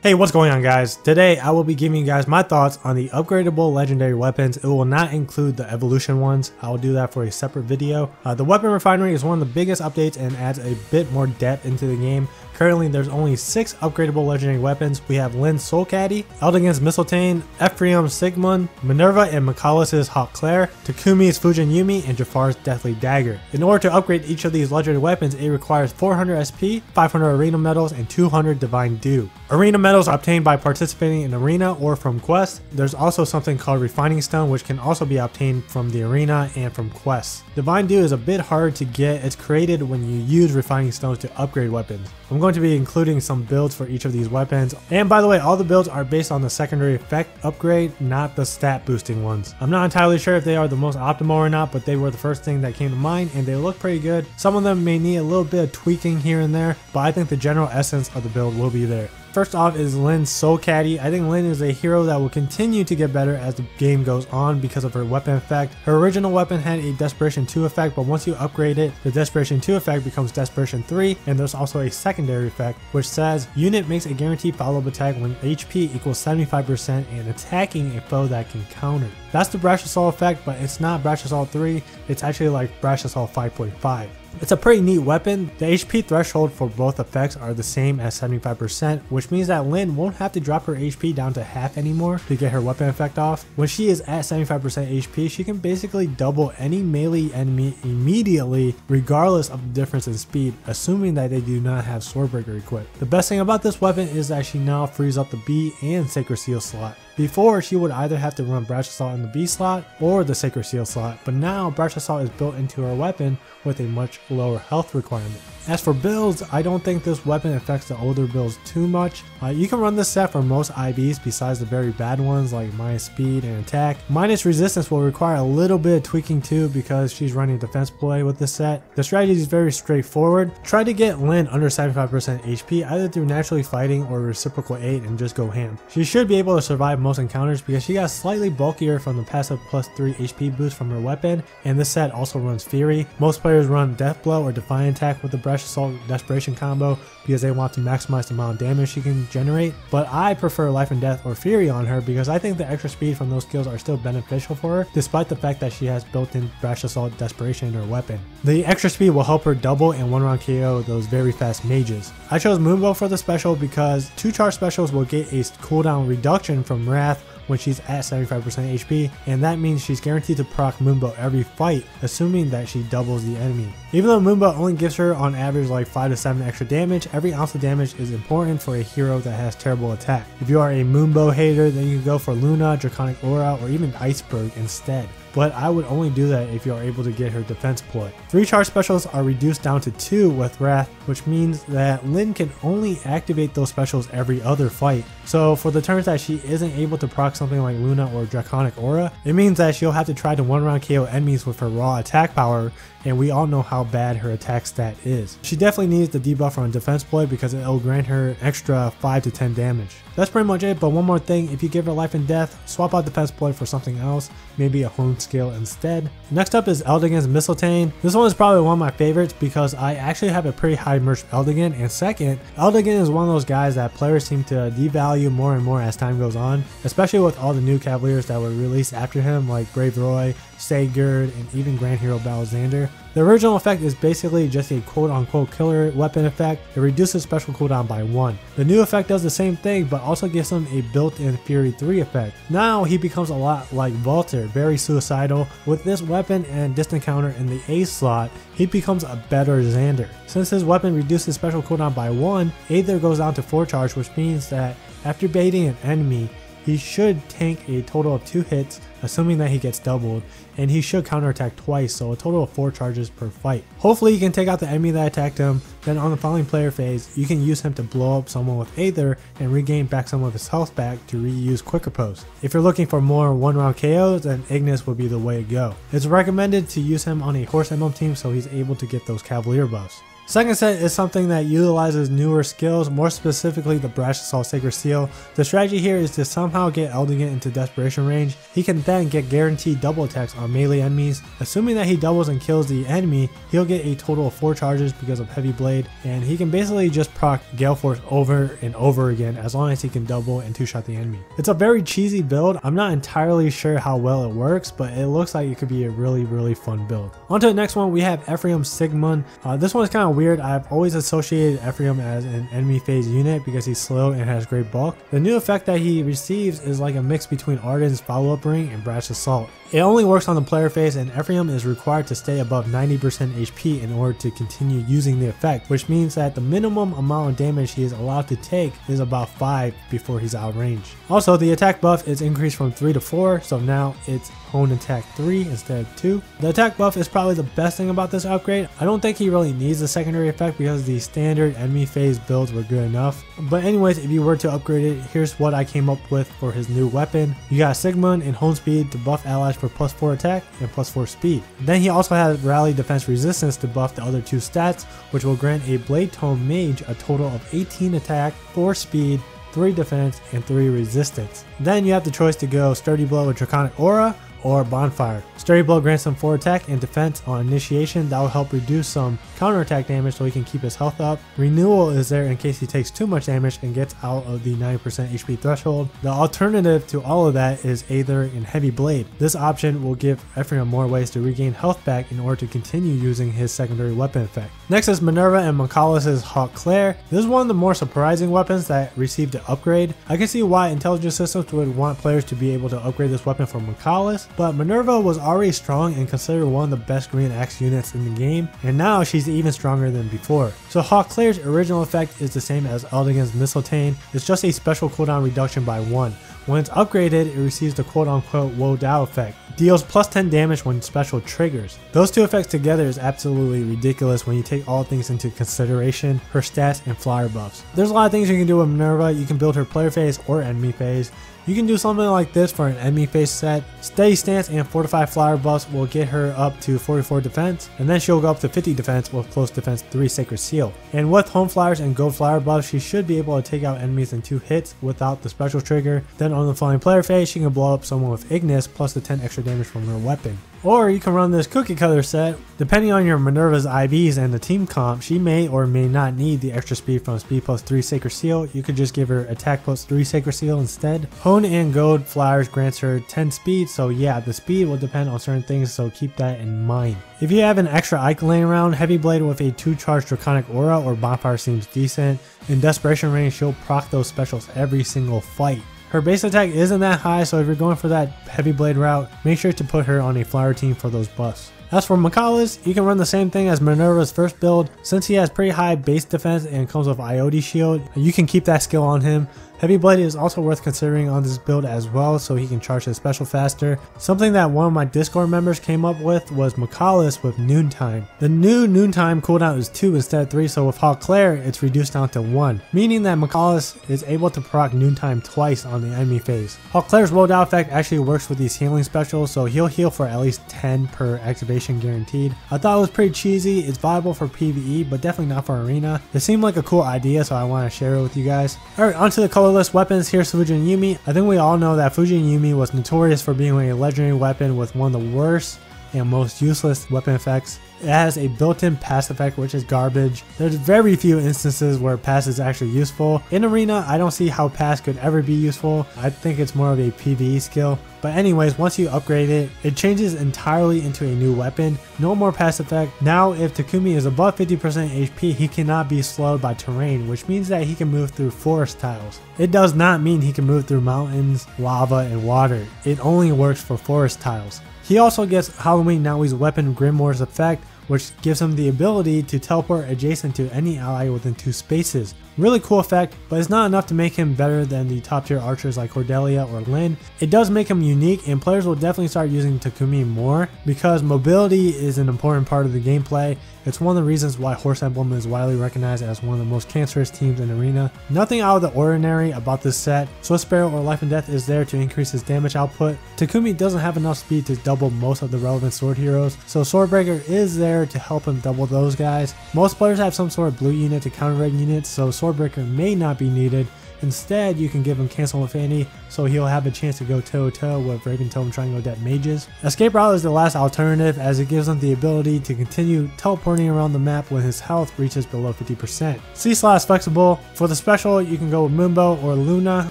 Hey, what's going on, guys? Today I will be giving you guys my thoughts on the upgradable legendary weapons. It will not include the evolution ones. I will do that for a separate video. The Weapon Refinery is one of the biggest updates and adds a bit more depth into the game. Currently, there's only 6 upgradable legendary weapons. We have Lynn's Soul Katti, Eldigan's Mystletainn, Ephraim's Siegmund, Minerva and Michalis' Hauteclere, Takumi's Fujin Yumi, and Jaffar's Deathly Dagger. In order to upgrade each of these legendary weapons, it requires 400 SP, 500 arena medals, and 200 divine dew. Arena medals are obtained by participating in arena or from quests. There's also something called refining stone, which can also be obtained from the arena and from quests. Divine dew is a bit hard to get. It's created when you use refining stones to upgrade weapons. I'm going to be including some builds for each of these weapons. And by the way, all the builds are based on the secondary effect upgrade, not the stat boosting ones. I'm not entirely sure if they are the most optimal or not, but they were the first thing that came to mind and they look pretty good. Some of them may need a little bit of tweaking here and there, but I think the general essence of the build will be there. First off is Lynn's Soul Katti. I think Lynn is a hero that will continue to get better as the game goes on because of her weapon effect. Her original weapon had a Desperation 2 effect, but once you upgrade it, the Desperation 2 effect becomes Desperation 3, and there's also a secondary effect which says unit makes a guaranteed follow-up attack when HP equals 75% and attacking a foe that can counter. That's the Brash Assault effect, but it's not Brash Assault 3, it's actually like Brash Assault 5.5. It's a pretty neat weapon. The HP threshold for both effects are the same as 75%, which means that Lynn won't have to drop her HP down to half anymore to get her weapon effect off. When she is at 75% HP, she can basically double any melee enemy immediately, regardless of the difference in speed, assuming that they do not have Swordbreaker equipped. The best thing about this weapon is that she now frees up the B and Sacred Seal slot. Before, she would either have to run Brash Assault in the B slot or the Sacred Seal slot, but now Brash Assault is built into her weapon with a much lower health requirement. As for builds, I don't think this weapon affects the older builds too much. You can run this set for most IVs besides the very bad ones like minus speed and attack. Minus resistance will require a little bit of tweaking too because she's running defense ploy with this set. The strategy is very straightforward. Try to get Lynn under 75% HP either through naturally fighting or reciprocal aid and just go ham. She should be able to survive most encounters because she got slightly bulkier from the passive plus 3 HP boost from her weapon, and this set also runs Fury. Most players run Death Blow or Defiant Attack with the Brash Assault Desperation combo because they want to maximize the amount of damage she can generate, but I prefer Life and Death or Fury on her because I think the extra speed from those skills are still beneficial for her despite the fact that she has built-in Brash Assault Desperation in her weapon. The extra speed will help her double and one-round KO those very fast mages. I chose Moonbow for the special because 2 charge specials will get a cooldown reduction from Wrath when she's at 75% HP, and that means she's guaranteed to proc Moonbow every fight, assuming that she doubles the enemy. Even though Moonbow only gives her on average like 5 to 7 extra damage, every ounce of damage is important for a hero that has terrible attack. If you are a Moonbow hater, then you can go for Luna, Draconic Aura, or even Iceberg instead. But I would only do that if you are able to get her defense ploy. 3 charge specials are reduced down to 2 with Wrath, which means that Lynn can only activate those specials every other fight. So for the turns that she isn't able to proc something like Luna or Draconic Aura, it means that she'll have to try to one-round KO enemies with her raw attack power, and we all know how bad her attack stat is. She definitely needs the debuff on defense ploy because it'll grant her extra 5 to 10 damage. That's pretty much it, but one more thing, if you give her Life and Death, swap out defense ploy for something else, maybe a hone skill instead. Next up is Eldigan's Mystletainn. This one is probably one of my favorites because I actually have a pretty high merch Eldigan, and second, Eldigan is one of those guys that players seem to devalue more and more as time goes on, especially with all the new Cavaliers that were released after him like Brave Roy, Sigurd, and even Grand Hero Balzander. The original effect is basically just a quote-unquote killer weapon effect. It reduces special cooldown by 1. The new effect does the same thing but also gives him a built-in Fury 3 effect. Now he becomes a lot like Volter, very suicidal. With this weapon and distant counter in the A slot, he becomes a better Xander. Since his weapon reduces special cooldown by 1, Aether goes down to 4 charge, which means that after baiting an enemy, he should tank a total of 2 hits, assuming that he gets doubled, and he should counterattack twice, so a total of 4 charges per fight. Hopefully he can take out the enemy that attacked him, then on the following player phase, you can use him to blow up someone with Aether and regain back some of his health back to reuse Quicker Post. If you're looking for more one-round KOs, then Ignis would be the way to go. It's recommended to use him on a Horse Emblem team so he's able to get those Cavalier buffs. Second set is something that utilizes newer skills, more specifically the Brash Assault Sacred Seal. The strategy here is to somehow get Eldigan into desperation range. He can then get guaranteed double attacks on melee enemies. Assuming that he doubles and kills the enemy, he'll get a total of 4 charges because of Heavy Blade, and he can basically just proc Gale Force over and over again as long as he can double and 2-shot the enemy. It's a very cheesy build. I'm not entirely sure how well it works, but it looks like it could be a really fun build. On to the next one, we have Ephraim Siegmund. This one is kind of weird. I've always associated Ephraim as an enemy phase unit because he's slow and has great bulk. The new effect that he receives is like a mix between Arden's follow-up ring and Brash Assault. It only works on the player phase, and Ephraim is required to stay above 90% HP in order to continue using the effect, which means that the minimum amount of damage he is allowed to take is about 5 before he's out of range. Also, the attack buff is increased from 3 to 4, so now it's Hone Attack 3 instead of 2. The attack buff is probably the best thing about this upgrade. I don't think he really needs the secondary effect because the standard enemy phase builds were good enough. But anyways, if you were to upgrade it, here's what I came up with for his new weapon. You got Siegmund and Hone Speed to buff allies for +4 attack and +4 speed. Then he also has Rally Defense Resistance to buff the other 2 stats, which will grant a Blade Tome Mage a total of 18 attack, 4 speed, 3 defense, and 3 resistance. Then you have the choice to go Sturdy Blow with Draconic Aura or Bonfire. Sturdy Blow grants him 4 attack and defense on initiation. That will help reduce some counterattack damage so he can keep his health up. Renewal is there in case he takes too much damage and gets out of the 90% HP threshold. The alternative to all of that is Aether and Heavy Blade. This option will give Ephraim more ways to regain health back in order to continue using his secondary weapon effect. Next is Minerva and Michalis' Hauteclere. This is one of the more surprising weapons that received an upgrade. I can see why intelligence systems would want players to be able to upgrade this weapon from Michalis, but Minerva was already strong and considered one of the best green axe units in the game, and now she's even stronger than before. So Hauteclere's original effect is the same as Eldigan's Mystletainn. It's just a special cooldown reduction by 1. When it's upgraded, it receives the quote-unquote Woe Dow effect. Deals +10 damage when special triggers. Those 2 effects together is absolutely ridiculous when you take all things into consideration, her stats and flyer buffs. There's a lot of things you can do with Minerva. You can build her player phase or enemy phase. You can do something like this for an enemy phase set. Steady Stance and Fortified Flyer buffs will get her up to 44 defense, and then she'll go up to 50 defense with Close Defense 3 Sacred Seal. And with Home Flyers and Gold Flyer buffs, she should be able to take out enemies in 2 hits without the special trigger. Then on the flying player phase, she can blow up someone with Ignis plus the 10 extra damage from her weapon. Or you can run this cookie cutter set. Depending on your Minerva's IVs and the team comp, she may or may not need the extra speed from Speed plus 3 Sacred Seal. You could just give her Attack plus 3 Sacred Seal instead. Hone and Gold Flyers grants her 10 speed, so yeah, the speed will depend on certain things, so keep that in mind. If you have an extra icon laying around, Heavy Blade with a 2-charge Draconic Aura or Bonfire seems decent. In Desperation range, she'll proc those specials every single fight. Her base attack isn't that high, so if you're going for that Heavy Blade route, make sure to put her on a flyer team for those buffs. As for Michalis, you can run the same thing as Minerva's first build. Since he has pretty high base defense and comes with IOD shield, you can keep that skill on him. Heavy Blade is also worth considering on this build as well, so he can charge his special faster. Something that one of my Discord members came up with was Michalis with Noontime. The new Noontime cooldown is 2 instead of 3, so with Hauteclere it's reduced down to 1, meaning that Michalis is able to proc Noontime twice on the enemy phase. Hauteclere's Woe Dow effect actually works with these healing specials, so he'll heal for at least 10 per activation guaranteed. I thought it was pretty cheesy. It's viable for PvE, but definitely not for Arena. It seemed like a cool idea, so I want to share it with you guys. Alright, onto the colorless weapons. Here's Fujin Yumi. I think we all know that Fujin Yumi was notorious for being a legendary weapon with one of the worst and most useless weapon effects. It has a built-in pass effect, which is garbage. There's very few instances where pass is actually useful. In Arena, I don't see how pass could ever be useful. I think it's more of a PvE skill. But anyways, once you upgrade it, it changes entirely into a new weapon. No more pass effect. Now, if Takumi is above 50% HP, he cannot be slowed by terrain, which means that he can move through forest tiles. It does not mean he can move through mountains, lava, and water. It only works for forest tiles. He also gets Halloween Naoi's weapon Grimoire's effect, which gives him the ability to teleport adjacent to any ally within 2 spaces. Really cool effect, but it's not enough to make him better than the top tier archers like Cordelia or Lynn. It does make him unique, and players will definitely start using Takumi more because mobility is an important part of the gameplay. It's one of the reasons why Horse Emblem is widely recognized as one of the most cancerous teams in Arena. Nothing out of the ordinary about this set. Swift Sparrow or Life and Death is there to increase his damage output. Takumi doesn't have enough speed to double most of the relevant sword heroes, so Swordbreaker is there to help him double those guys. Most players have some sort of blue unit to counter-reg units, so Swordbreaker may not be needed. Instead, you can give him Cancel Infinity, so he'll have a chance to go toe-to-toe with Raven Tome Triangle Debt mages. Escape Route is the last alternative, as it gives him the ability to continue teleporting around the map when his health reaches below 50%. C-Slot is flexible. For the special, you can go with Moonbow or Luna.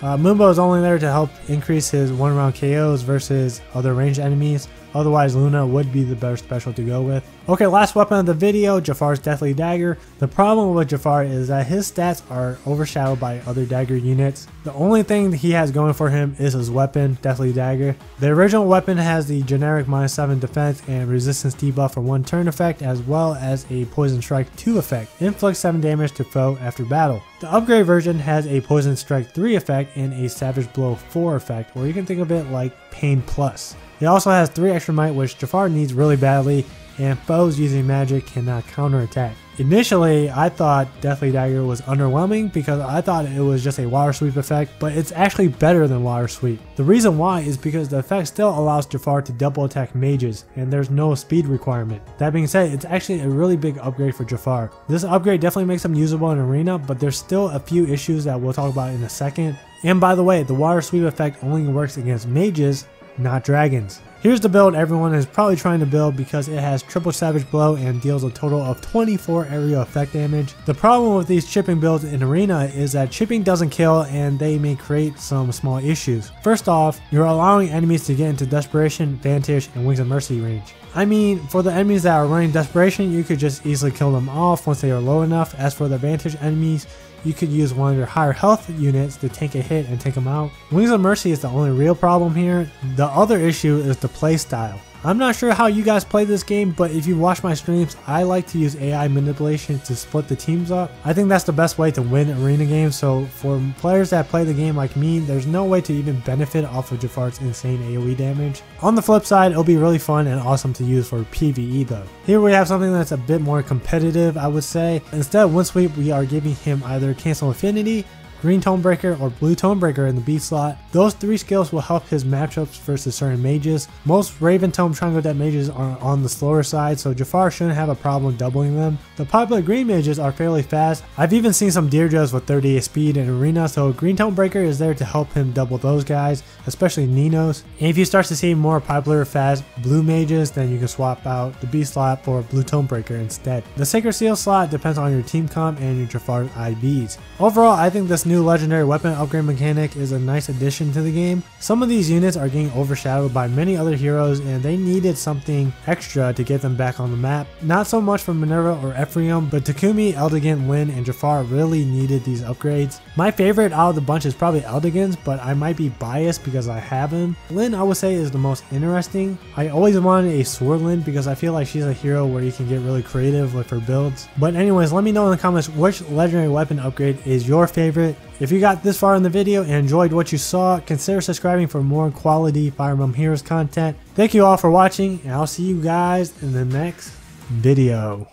Moonbow is only there to help increase his 1-round KOs versus other ranged enemies. Otherwise, Luna would be the better special to go with. Okay, last weapon of the video, Jaffar's Deathly Dagger. The problem with Jaffar is that his stats are overshadowed by other dagger units. The only thing that he has going for him is his weapon, Deathly Dagger. The original weapon has the generic -7 defense and resistance debuff for 1 turn effect, as well as a Poison Strike 2 effect, inflict 7 damage to foe after battle. The upgrade version has a Poison Strike 3 effect and a Savage Blow 4 effect, or you can think of it like Pain Plus. It also has 3 extra might, which Jaffar needs really badly, and foes using magic cannot counterattack. Initially, I thought Deathly Dagger was underwhelming because I thought it was just a Water Sweep effect, but it's actually better than Water Sweep. The reason why is because the effect still allows Jaffar to double attack mages, and there's no speed requirement. That being said, it's actually a really big upgrade for Jaffar. This upgrade definitely makes him usable in Arena, but there's still a few issues that we'll talk about in a second. And by the way, the Water Sweep effect only works against mages, not dragons. Here's the build everyone is probably trying to build because it has triple Savage Blow and deals a total of 24 area effect damage. The problem with these chipping builds in Arena is that chipping doesn't kill and they may create some small issues. First off, you're allowing enemies to get into Desperation, Vantage, and Wings of Mercy range. I mean, for the enemies that are running Desperation, you could just easily kill them off once they are low enough. As for the Vantage enemies, you could use one of your higher health units to tank a hit and take them out. Wings of Mercy is the only real problem here. The other issue is the playstyle. I'm not sure how you guys play this game, but if you watch my streams, I like to use AI manipulation to split the teams up. I think that's the best way to win arena games, so for players that play the game like me, there's no way to even benefit off of Jaffar's insane AoE damage. On the flip side, it'll be really fun and awesome to use for PvE though. Here we have something that's a bit more competitive, I would say. Instead of Wind Sweep, we are giving him either Cancel Infinity, Green Tonebreaker, or Blue Tonebreaker in the B slot. Those 3 skills will help his matchups versus certain mages. Most Raven Tome Triangle Debt mages are on the slower side, so Jaffar shouldn't have a problem doubling them. The popular green mages are fairly fast. I've even seen some Deirdres with 38 speed in Arena, so Green Tonebreaker is there to help him double those guys, especially Ninos. And if you start to see more popular fast blue mages, then you can swap out the B slot for Blue Tonebreaker instead. The Sacred Seal slot depends on your team comp and your Jaffar's IBs. Overall, I think this new legendary weapon upgrade mechanic is a nice addition to the game. Some of these units are getting overshadowed by many other heroes and they needed something extra to get them back on the map. Not so much for Minerva or Ephraim, but Takumi, Eldigan, Lynn, and Jaffar really needed these upgrades. My favorite out of the bunch is probably Eldigan's, but I might be biased because I have him. Lynn, I would say, is the most interesting. I always wanted a Sword Lynn because I feel like she's a hero where you can get really creative with her builds. But anyways, let me know in the comments which legendary weapon upgrade is your favorite. If you got this far in the video and enjoyed what you saw, consider subscribing for more quality Fire Emblem Heroes content. Thank you all for watching, and I'll see you guys in the next video.